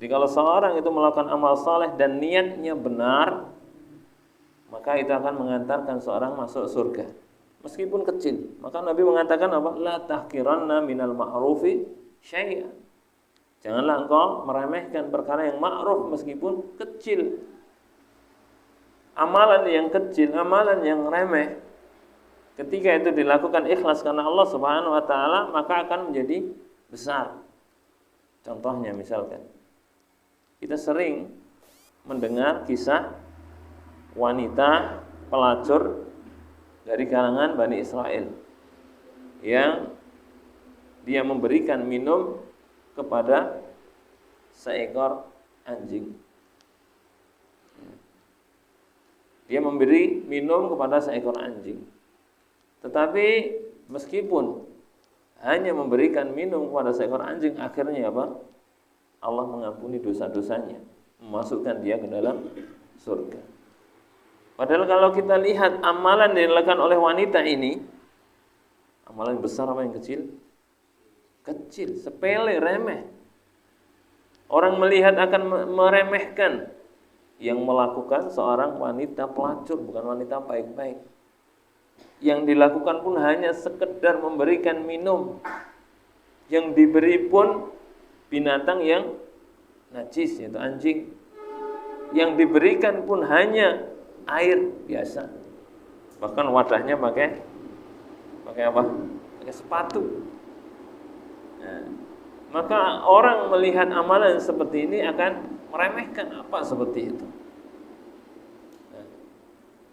Jadi kalau seorang itu melakukan amal saleh dan niatnya benar, maka itu akan mengantarkan seorang masuk surga. Meskipun kecil. Maka Nabi mengatakan apa? La tahqiranna minal ma'rufi syai'an. Janganlah engkau meremehkan perkara yang ma'ruf meskipun kecil. Amalan yang kecil, amalan yang remeh, ketika itu dilakukan ikhlas karena Allah Subhanahu wa taala, maka akan menjadi besar. Contohnya misalkan, kita sering mendengar kisah wanita pelacur dari kalangan Bani Israel yang dia memberikan minum kepada seekor anjing. Dia memberi minum kepada seekor anjing. Tetapi meskipun hanya memberikan minum kepada seekor anjing, akhirnya apa? Allah mengampuni dosa-dosanya, memasukkan dia ke dalam surga. Padahal kalau kita lihat amalan yang dilakukan oleh wanita ini, amalan besar apa yang kecil? Kecil, sepele, remeh. Orang melihat akan meremehkan yang melakukan seorang wanita pelacur, bukan wanita baik-baik. Yang dilakukan pun hanya sekedar memberikan minum. Yang diberi pun binatang yang najis, yaitu anjing. Yang diberikan pun hanya air biasa. Bahkan wadahnya pakai apa? Pakai sepatu. Nah, maka orang melihat amalan seperti ini akan meremehkan apa seperti itu. Nah,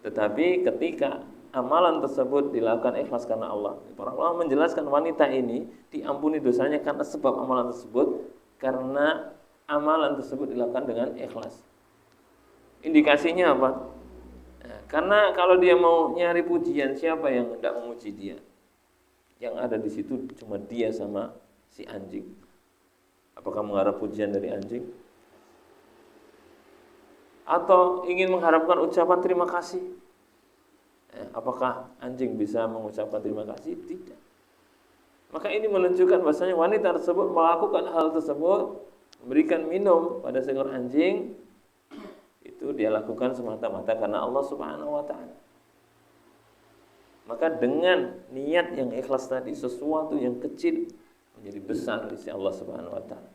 tetapi ketika amalan tersebut dilakukan ikhlas karena Allah, para ulama menjelaskan wanita ini diampuni dosanya karena sebab amalan tersebut, karena amalan tersebut dilakukan dengan ikhlas. Indikasinya apa? Nah, karena kalau dia mau nyari pujian, siapa yang hendak memuji dia? Yang ada di situ cuma dia sama si anjing. Apakah mengharap pujian dari anjing? Atau ingin mengharapkan ucapan terima kasih? Apakah anjing bisa mengucapkan terima kasih? Tidak. Maka ini menunjukkan bahasanya wanita tersebut melakukan hal tersebut, memberikan minum pada seekor anjing, itu dia lakukan semata-mata karena Allah Subhanahu wa taala. Maka dengan niat yang ikhlas tadi, sesuatu yang kecil menjadi besar di sisi Allah Subhanahu wa taala.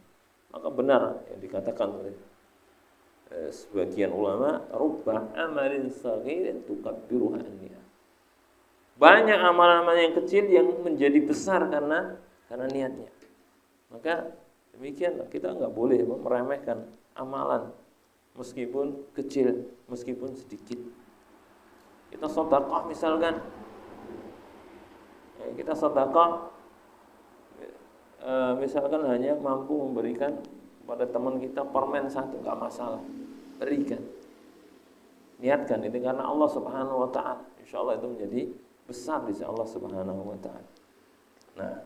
Maka benar yang dikatakan oleh sebagian ulama, rubba amalin saghirin tukabbiruha anniha. Banyak amalan-amalan yang kecil yang menjadi besar karena niatnya. Maka demikian kita enggak boleh meremehkan amalan meskipun kecil, meskipun sedikit. Kita sedekah misalkan, kita sedekah misalkan hanya mampu memberikan pada teman kita permen satu, enggak masalah. Berikan. Niatkan itu karena Allah Subhanahu wa taala. Insyaallah itu menjadi besar di sisi Allah Subhanahu wa taala. Nah,